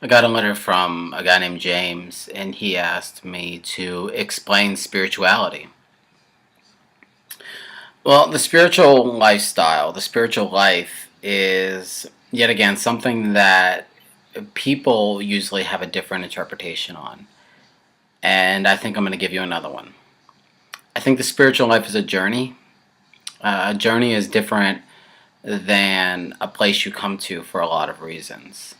I got a letter from a guy named James, and he asked me to explain spirituality. Well, the spiritual lifestyle, the spiritual life is yet again something that people usually have a different interpretation on. And I think I'm going to give you another one. I think the spiritual life is a journey. A journey is different than a place you come to for a lot of reasons.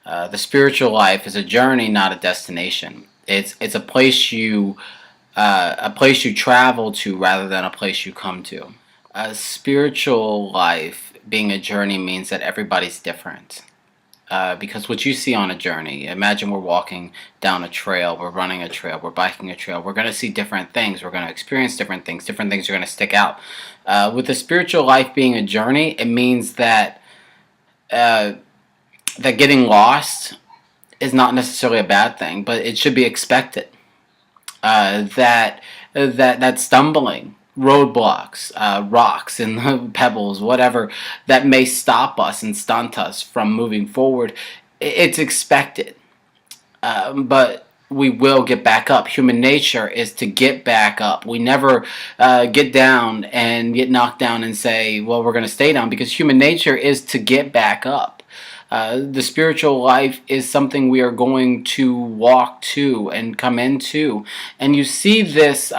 The spiritual life is a journey, not a destination. It's a place you travel to rather than a place you come to. A spiritual life being a journey means that everybody's different. Because what you see on a journey, imagine we're walking down a trail, we're running a trail, we're biking a trail, we're going to see different things, we're going to experience different things are going to stick out. With the spiritual life being a journey, it means uh, that getting lost is not necessarily a bad thing, but it should be expected. That stumbling, roadblocks, rocks and pebbles, whatever that may stop us and stunt us from moving forward, it's expected. But we will get back up. Human nature is to get back up. We never get down and get knocked down and say, well, we're going to stay down, because human nature is to get back up. The spiritual life is something we are going to walk to and come into. And you see this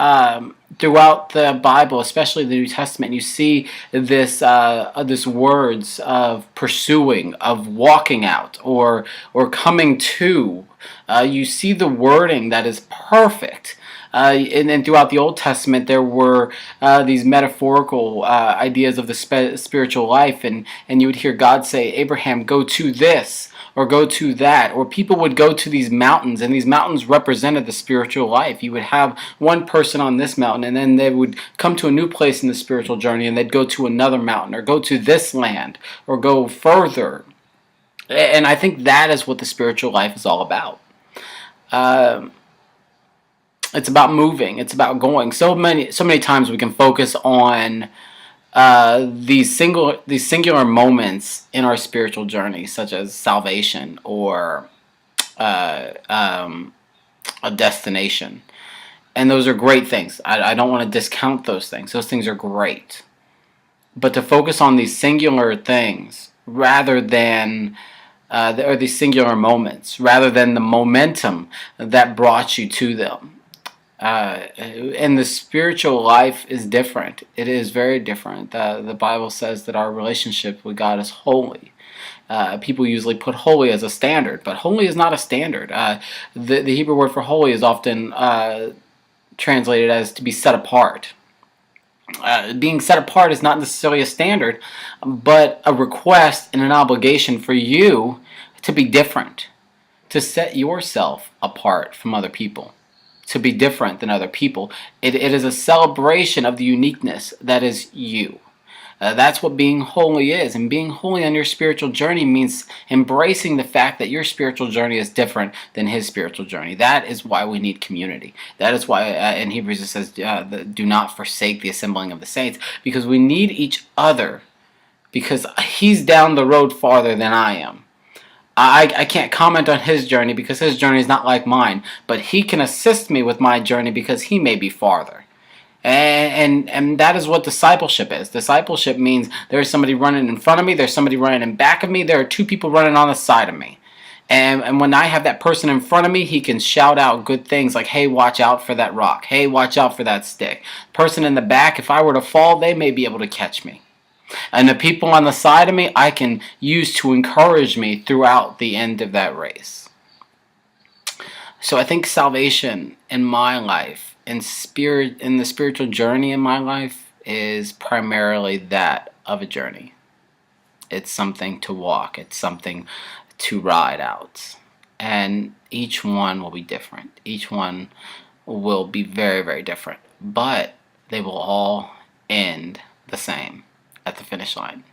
throughout the Bible, especially the New Testament. You see this words of pursuing, of walking out, or coming to. You see the wording that is perfect. And then throughout the Old Testament, there were these metaphorical ideas of the spiritual life, and you would hear God say, Abraham, go to this, or go to that, or people would go to these mountains, and these mountains represented the spiritual life. You would have one person on this mountain, and then they would come to a new place in the spiritual journey, and they'd go to another mountain, or go to this land, or go further. And I think that is what the spiritual life is all about. Um, it's about moving. It's about going. So many times we can focus on these singular moments in our spiritual journey, such as salvation or uh, um, a destination, and those are great things. I don't want to discount those things. Those things are great, but to focus on these singular things rather than or these singular moments rather than the momentum that brought you to them. And the spiritual life is different. It is very different. The Bible says that our relationship with God is holy. People usually put holy as a standard, but holy is not a standard. The Hebrew word for holy is often translated as to be set apart. Being set apart is not necessarily a standard, but a request and an obligation for you to be different, to set yourself apart from other people, to be different than other people. It is a celebration of the uniqueness that is you. That's what being holy is. And being holy on your spiritual journey means embracing the fact that your spiritual journey is different than his spiritual journey. That is why we need community. That is why in Hebrews it says, do not forsake the assembling of the saints, because we need each other, because he's down the road farther than I am. I can't comment on his journey because his journey is not like mine, but he can assist me with my journey because he may be farther. And that is what discipleship is. Discipleship means there's somebody running in front of me, there's somebody running in back of me, there are two people running on the side of me. And when I have that person in front of me, he can shout out good things like, hey, watch out for that rock. Hey, watch out for that stick. Person in the back, if I were to fall, they may be able to catch me. And the people on the side of me, I can use to encourage me throughout the end of that race. So I think salvation in my life, in the spiritual journey in my life, is primarily that of a journey. It's something to walk. It's something to ride out. And each one will be different. Each one will be very, very different. But they will all end the same at the finish line.